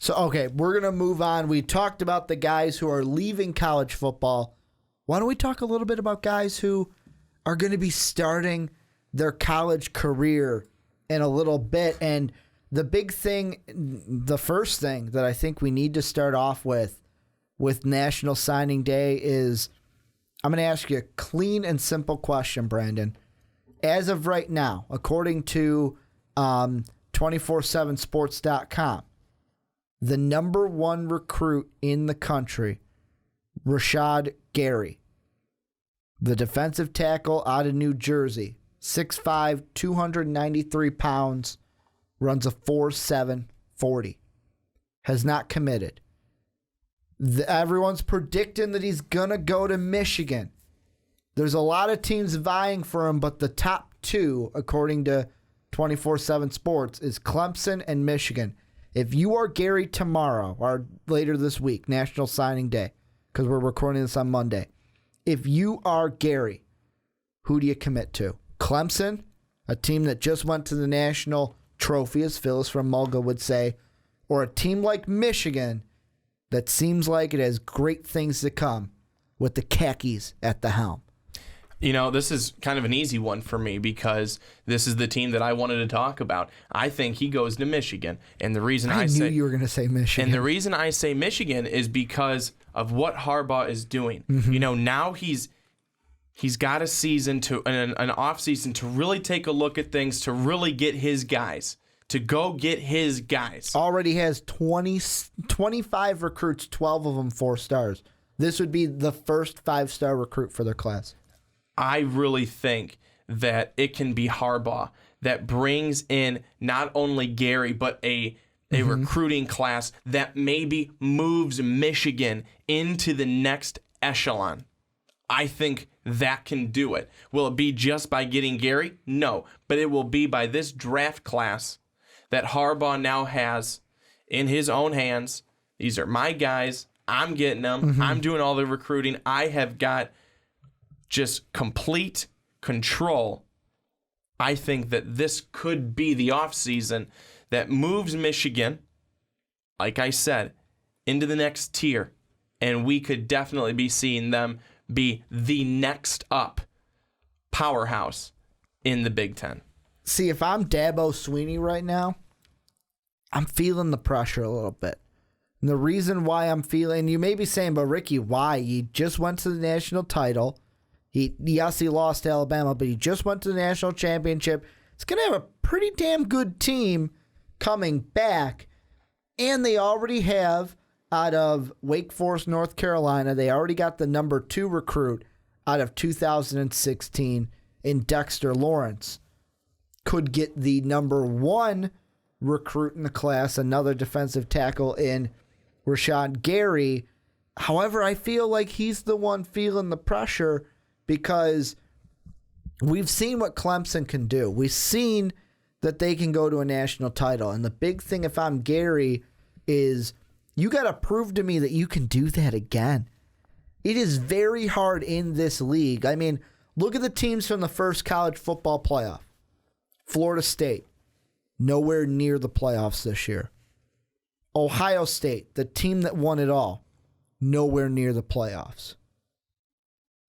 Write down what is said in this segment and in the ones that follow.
So, okay, we're going to move on. We talked about the guys who are leaving college football. Why don't we talk a little bit about guys who are going to be starting their college career in a little bit? And the big thing, the first thing that I think we need to start off with National Signing Day is, I'm going to ask you a clean and simple question, Brandon. As of right now, according to 247sports.com, the number one recruit in the country, Rashad Gary, the defensive tackle out of New Jersey, 6'5", 293 pounds, runs a 4.7 40, has not committed. Everyone's predicting that he's going to go to Michigan. There's a lot of teams vying for him, but the top two, according to 24/7 Sports, is Clemson and Michigan. If you are Gary tomorrow or later this week, National Signing Day, because we're recording this on Monday, if you are Gary, who do you commit to? Clemson, a team that just went to the national trophy, as Phyllis from Mulga would say, or a team like Michigan that seems like it has great things to come with the khakis at the helm? You know, this is kind of an easy one for me because this is the team that I wanted to talk about. I think he goes to Michigan. And the reason I knew you were going to say Michigan. And the reason I say Michigan is because of what Harbaugh is doing. Mm-hmm. You know, now he's got a season an off season to really take a look at things, to really get his guys. To go get his guys. Already has 25 recruits, 12 of them 4 stars. This would be the first 5-star recruit for their class. I really think that it can be Harbaugh that brings in not only Gary, but a recruiting class that maybe moves Michigan into the next echelon. I think that can do it. Will it be just by getting Gary? No, but it will be by this draft class that Harbaugh now has in his own hands. These are my guys. I'm getting them. Mm-hmm. I'm doing all the recruiting. I have got just complete control. I think that this could be the offseason that moves Michigan, like I said, into the next tier. And we could definitely be seeing them be the next up powerhouse in the Big Ten. See, if I'm Dabo Swinney right now, I'm feeling the pressure a little bit. And the reason why I'm feeling, you may be saying, but Ricky, why? He just went to the national title. He lost to Alabama, but he just went to the national championship. He's going to have a pretty damn good team coming back. And they already have, out of Wake Forest, North Carolina, they already got the number 2 recruit out of 2016 in Dexter Lawrence. Could get the number 1 recruit in the class, another defensive tackle in Rashad Gary. However, I feel like he's the one feeling the pressure because we've seen what Clemson can do. We've seen that they can go to a national title. And the big thing, if I'm Gary, is you got to prove to me that you can do that again. It is very hard in this league. I mean, look at the teams from the first college football playoff. Florida State, nowhere near the playoffs this year. Ohio State, the team that won it all, nowhere near the playoffs.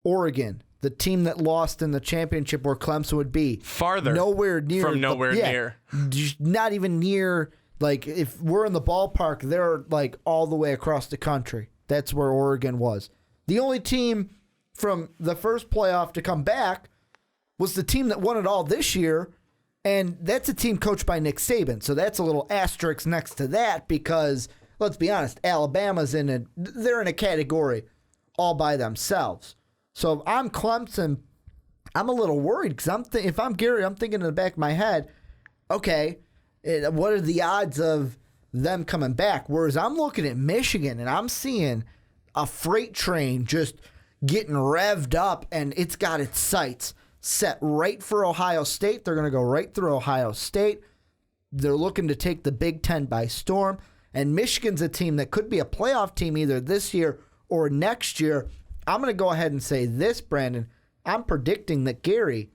Oregon, the team that lost in the championship where Clemson would be. Farther. Nowhere near. From nowhere near. Not even near. Like, if we're in the ballpark, they're like all the way across the country. That's where Oregon was. The only team from the first playoff to come back was the team that won it all this year. And that's a team coached by Nick Saban. So that's a little asterisk next to that because, let's be honest, Alabama's they're in a category all by themselves. So if I'm Clemson, I'm a little worried because if I'm Gary, I'm thinking in the back of my head, okay, what are the odds of them coming back? Whereas I'm looking at Michigan and I'm seeing a freight train just getting revved up and it's got its sights set right for Ohio State. They're going to go right through Ohio State. They're looking to take the Big Ten by storm. And Michigan's a team that could be a playoff team either this year or next year. I'm going to go ahead and say this, Brandon. I'm predicting that Gary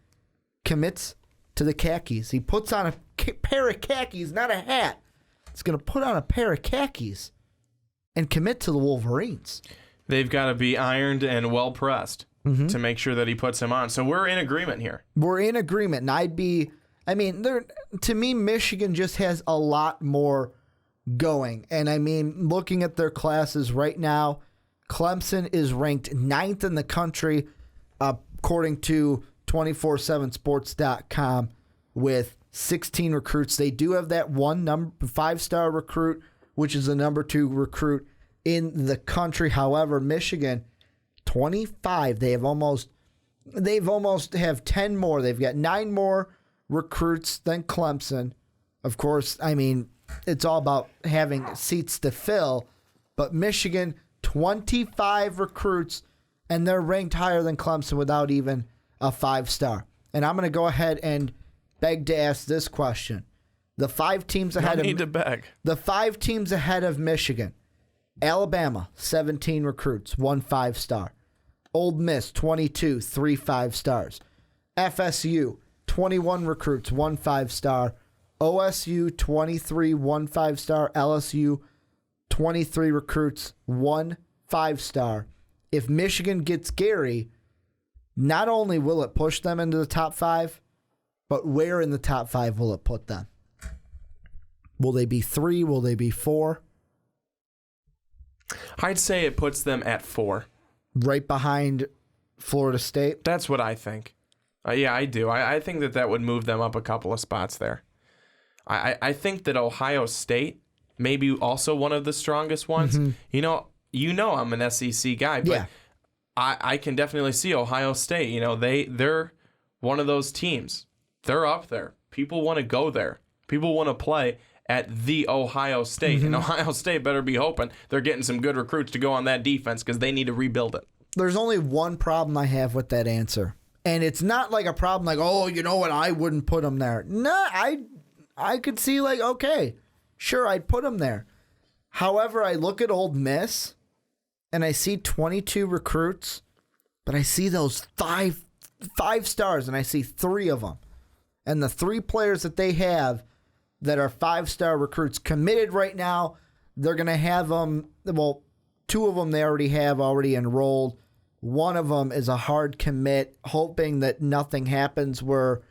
commits to the khakis. He puts on a pair of khakis, not a hat. is going to put on a pair of khakis and commit to the Wolverines. They've got to be ironed and well pressed to make sure that he puts him on. So we're in agreement here. We're in agreement. And to me, Michigan just has a lot more going. And I mean, looking at their classes right now, Clemson is ranked 9th in the country, according to 247sports.com, with 16 recruits. They do have that one 5-star recruit, which is the number 2 recruit in the country. However, Michigan, 25. They've almost have 10 more. They've got 9 more recruits than Clemson. Of course, I mean, it's all about having seats to fill. But Michigan, 25 recruits, and they're ranked higher than Clemson without even a 5-star. And I'm going to go ahead and beg to ask this question. The 5 teams ahead The 5 teams ahead of Michigan. Alabama, 17 recruits, 1 5-star. Ole Miss, 22, 3 5-stars. FSU, 21 recruits, 1 5-star. OSU, 23, 1 5-star. LSU, 23 recruits, 1 5-star. If Michigan gets Gary, not only will it push them into the top 5, but where in the top 5 will it put them? Will they be 3? Will they be 4? I'd say it puts them at 4. Right behind Florida State? That's what I think. Yeah, I do. I think that would move them up a couple of spots there. I think that Ohio State may be also one of the strongest ones. Mm-hmm. You know I'm an SEC guy, but yeah. I can definitely see Ohio State. They're one of those teams. They're up there. People want to go there. People want to play at the Ohio State. Mm-hmm. And Ohio State better be hoping they're getting some good recruits to go on that defense because they need to rebuild it. There's only one problem I have with that answer. And it's not like a problem like, oh, you know what, I wouldn't put them there. No, I could see like, okay, sure, I'd put them there. However, I look at Ole Miss and I see 22 recruits, but I see those five stars and I see 3 of them. And the 3 players that they have that are 5-star recruits committed right now, they're going to have them, well, 2 of them they already have enrolled. One of them is a hard commit, hoping that nothing happens where,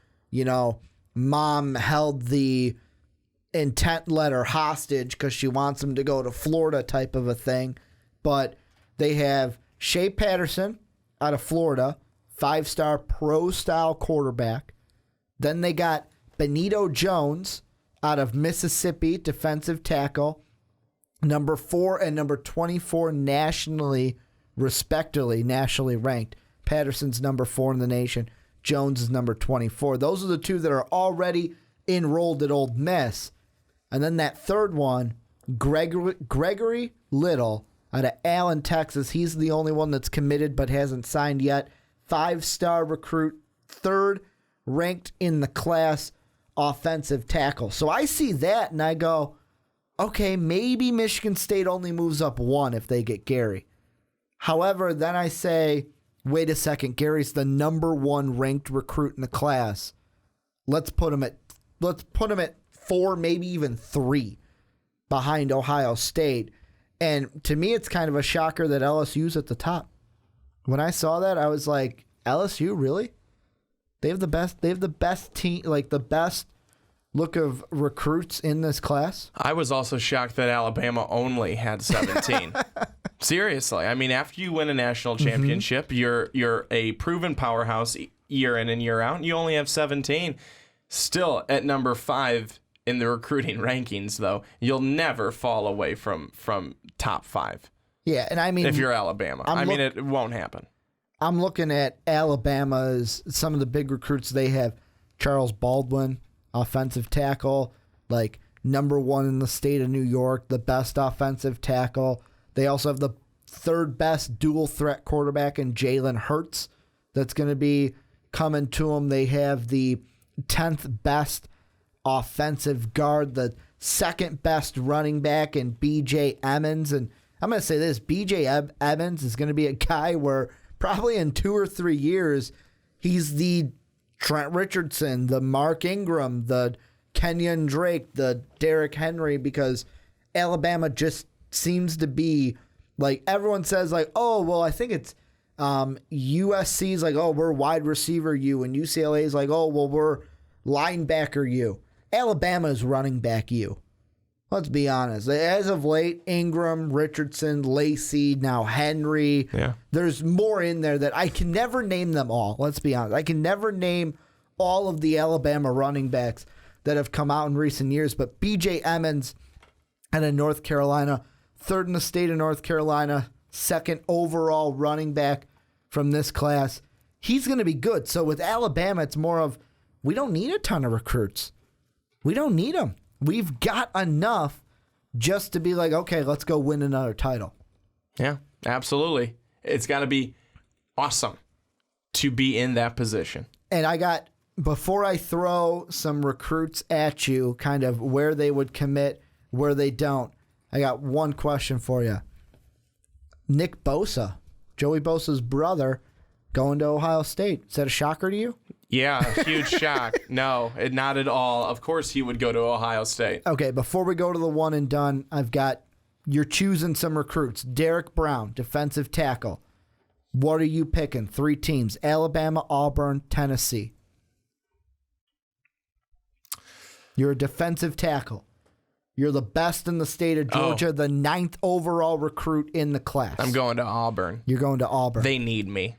mom held the intent letter hostage because she wants him to go to Florida type of a thing. But they have Shea Patterson out of Florida, 5-star pro-style quarterback. Then they got Benito Jones out of Mississippi, defensive tackle, number 4 and number 24 nationally, respectively, nationally ranked. Patterson's number 4 in the nation. Jones is number 24. Those are the 2 that are already enrolled at Ole Miss. And then that third one, Gregory Little out of Allen, Texas. He's the only one that's committed but hasn't signed yet. 5-star recruit, 3rd ranked in the class, offensive tackle. So I see that and I go, okay, maybe Michigan State only moves up 1 if they get Gary. However, then I say, wait a second, Gary's the number 1 ranked recruit in the class. Let's put him at 4, maybe even 3 behind Ohio State. And to me, it's kind of a shocker that LSU's at the top. When I saw that, I was like, LSU, really? They have the best team, like the best look of recruits in this class. I was also shocked that Alabama only had 17. Seriously. I mean, after you win a national championship, mm-hmm. you're a proven powerhouse year in and year out, and you only have 17. Still at number 5 in the recruiting rankings, though. You'll never fall away from top 5. Yeah, and I mean, if you're Alabama. It won't happen. I'm looking at Alabama's, some of the big recruits they have. Charles Baldwin, offensive tackle, like number 1 in the state of New York, the best offensive tackle. They also have the 3rd best dual threat quarterback in Jalen Hurts that's going to be coming to them. They have the 10th best offensive guard, the 2nd best running back in B.J. Emmons. And I'm going to say this, B.J. Emmons is going to be a guy where probably in 2 or 3 years, he's the Trent Richardson, the Mark Ingram, the Kenyon Drake, the Derrick Henry, because Alabama just seems to be like, everyone says like, oh, well, I think it's USC's like, oh, we're wide receiver U, and UCLA's like, oh, well, we're linebacker U. Alabama's running back U. Let's be honest. As of late, Ingram, Richardson, Lacey, now Henry. Yeah. There's more in there that I can never name them all. Let's be honest. I can never name all of the Alabama running backs that have come out in recent years. But B.J. Emmons out of North Carolina, third in the state of North Carolina, second overall running back from this class. He's going to be good. So with Alabama, it's more of, we don't need a ton of recruits. We don't need them. We've got enough just to be like, okay, let's go win another title. Yeah, absolutely. It's got to be awesome to be in that position. And I got, before I throw some recruits at you, kind of where they would commit, where they don't, I got one question for you. Nick Bosa, Joey Bosa's brother, going to Ohio State. Is that a shocker to you? Yeah, a huge shock. No, not at all. Of course he would go to Ohio State. Okay, before we go to the one and done, you're choosing some recruits. Derek Brown, defensive tackle. What are you picking? 3 teams: Alabama, Auburn, Tennessee. You're a defensive tackle. You're the best in the state of Georgia, the 9th overall recruit in the class. I'm going to Auburn. You're going to Auburn. They need me.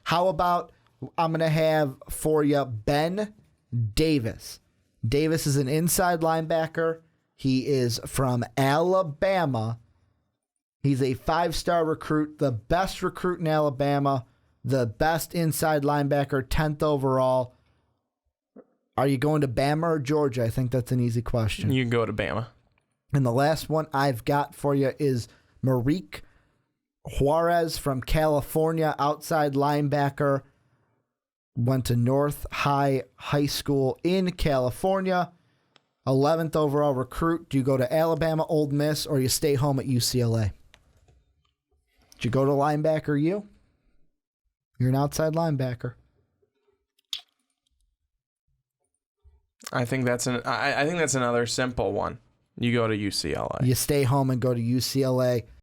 How about, I'm going to have for you Ben Davis. Davis is an inside linebacker. He is from Alabama. He's a 5-star recruit, the best recruit in Alabama, the best inside linebacker, 10th overall. Are you going to Bama or Georgia? I think that's an easy question. You can go to Bama. And the last one I've got for you is Marique Juarez from California, outside linebacker. Went to North High School in California. 11th overall recruit. Do you go to Alabama, Ole Miss, or you stay home at UCLA? Did you go to linebacker U? You're an outside linebacker. I think that's another simple one. You go to UCLA. You stay home and go to UCLA.